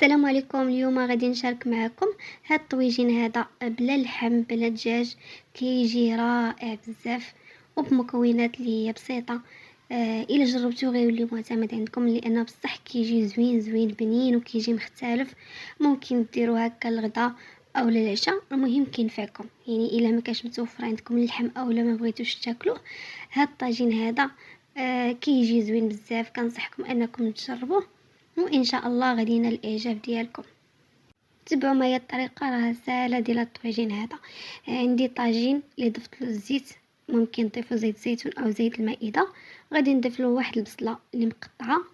السلام عليكم. اليوم غادي نشارك معكم هاد الطويجين هذا بلا لحم بلا دجاج، كيجي رائع بزاف وبمكونات اللي هي بسيطه. الا جربتوه غيولي معتمد عندكم، لانه بصح كيجي زوين بنين وكيجي مختلف. ممكن ديروه هكا الغدا او للعشاء، المهم كينفعكم. يعني الا ما كانش متوفر عندكم اللحم او لا ما بغيتوش تاكلوه، هاد الطاجين هذا كيجي زوين بزاف. كنصحكم انكم تجربوه وان شاء الله غادي ينال الاعجاب ديالكم. تبعوا معايا الطريقه، راه سهله ديال الطاجين هذا. عندي طاجين اللي ضفت له الزيت، ممكن نضيفوا زيت زيتون او زيت المائده. غادي نضيف له واحد البصله اللي مقطعه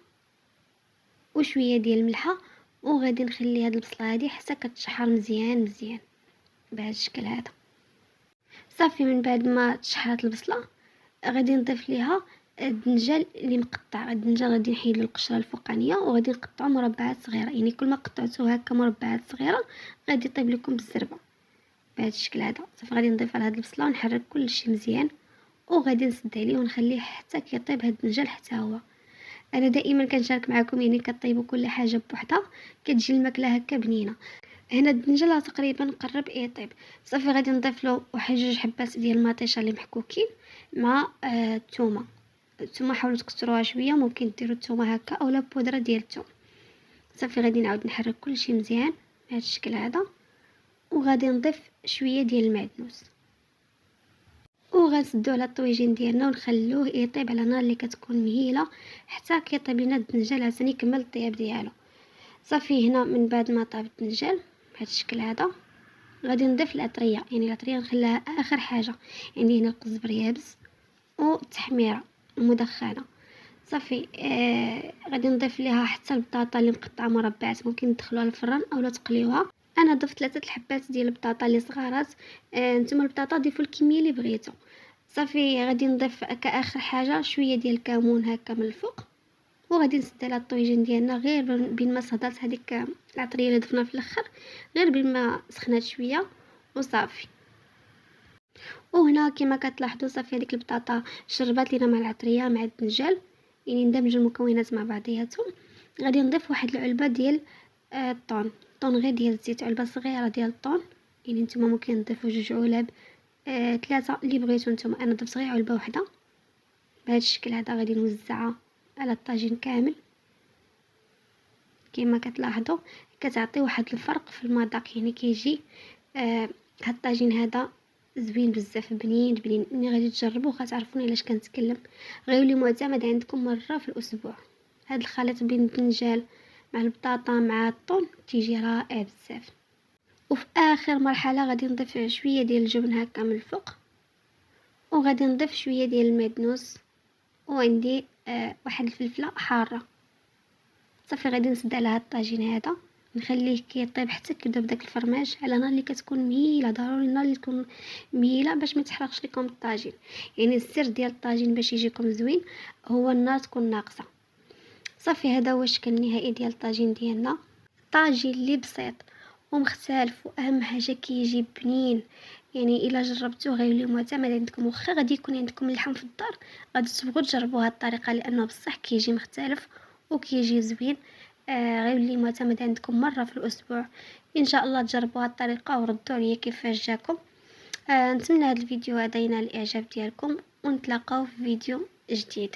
وشويه ديال الملحه، وغادي نخلي هاد البصله هذه حتى كتشحر مزيان بهذا الشكل هذا. صافي من بعد ما تشحرت البصله غادي نضيف ليها الدنجال اللي مقطع. الدنجال غادي نحيد له القشره الفوقانيه وغادي نقطعو مربعات صغيره، يعني كل ما قطعتوه هكا مربعات صغيره غادي يطيب لكم بالزربه بهذا الشكل هذا. صافي غادي نضيف على هاد البصله ونحرك كلشي مزيان، وغادي نسد عليه ونخليه حتى كيطيب هاد الدنجال حتى هو. انا دائما كنشارك معكم، يعني كطيبوا كل حاجه بوحدها كتجي الماكله هكا بنينه. هنا الدنجال تقريبا قرب يطيب. صافي غادي نضيف له واحد جوج حبات ديال المطيشه اللي محكوكين مع الثومه. الثومه حاولوا تكثروها شويه، ممكن ديروا الثومه هكا اولا بودره ديال الثوم. صافي غادي نعاود نحرك كلشي مزيان بهذا الشكل هذا، وغادي نضيف شويه ديال المعدنوس، وغنسدو على الطويجين ديالنا ونخلوه يطيب على نار اللي كتكون مهيله حتى كيطيب لنا الدنجال عشان يكمل الطياب ديالو. صافي هنا من بعد ما طاب الدنجال بهذا الشكل هذا غادي نضيف العطريه، يعني العطريه نخليها اخر حاجه. عندي هنا القزبر يابس والتحميره المدخنه. صافي غادي نضيف ليها حتى البطاطا اللي مقطعه مربعات، ممكن تدخلوها للفران اولا تقليوها. انا ضفت 3 الحبات ديال البطاطا اللي صغارات. نتوما البطاطا ضيفوا الكميه اللي بغيتو. صافي غادي نضيف كاخر حاجه شويه ديال الكمون هكا من الفوق، وغادي نسد على الطويجين ديالنا غير بين ما صهدات هذيك العطريه اللي ضفنا في الاخر، غير بين ما سخنات شويه وصافي. وهنا كما كتلاحظوا صافي هذيك البطاطا شربات لينا مع العطريه مع الدنجال، يعني ندمج المكونات مع بعضياتهم. غادي نضيف واحد العلبه ديال الطون غير ديال الزيت، علبه صغيره ديال الطون. يعني نتوما ممكن تضيفوا 2 علب 3 اللي بغيتو نتوما. انا ضفت غير علبه واحده بهذا الشكل هذا. غادي نوزعها على الطاجين كامل. كما كتلاحظوا كتعطي واحد الفرق في المذاق، يعني كيجي هاد الطاجين هذا زوين بزاف بنين. ملي غادي تجربوه غتعرفوني علاش كنتكلم. غيولي معتمد عندكم مره في الاسبوع. هاد الخليط بين الدنجال مع البطاطا مع الطون تيجي رائع بزاف. وفي اخر مرحله غادي نضيف شويه ديال الجبن هكا من الفوق، وغادي نضيف شويه ديال المعدنوس، وعندي واحد الفلفله حاره. صافي غادي نسد على هاد الطاجين هذا نخليه كيطيب حتى كيذوب داك الفرماج على نار اللي كتكون مهيله. ضروري النار اللي تكون مهيله باش ما يتحرقش لكم الطاجين. يعني السر ديال الطاجين باش يجيكم زوين هو النار تكون ناقصه. صافي هذا هو الشكل النهائي ديال الطاجين ديالنا. طاجين اللي بسيط ومختلف، واهم حاجه كيجي بنين. يعني الا جربتوه غيولي معتمد عندكم. واخا غادي يكون عندكم اللحم في الدار غادي تبغوا تجربوا هاد الطريقه، لانه بصح كيجي مختلف وكيجي زوين. غيولي معتمد عندكم مره في الاسبوع. ان شاء الله تجربوا هاد الطريقه وردوا عليا كيفاش جاكم. نتمنى هاد الفيديو هذا ينال الاعجاب ديالكم، ونتلاقاو في فيديو جديد.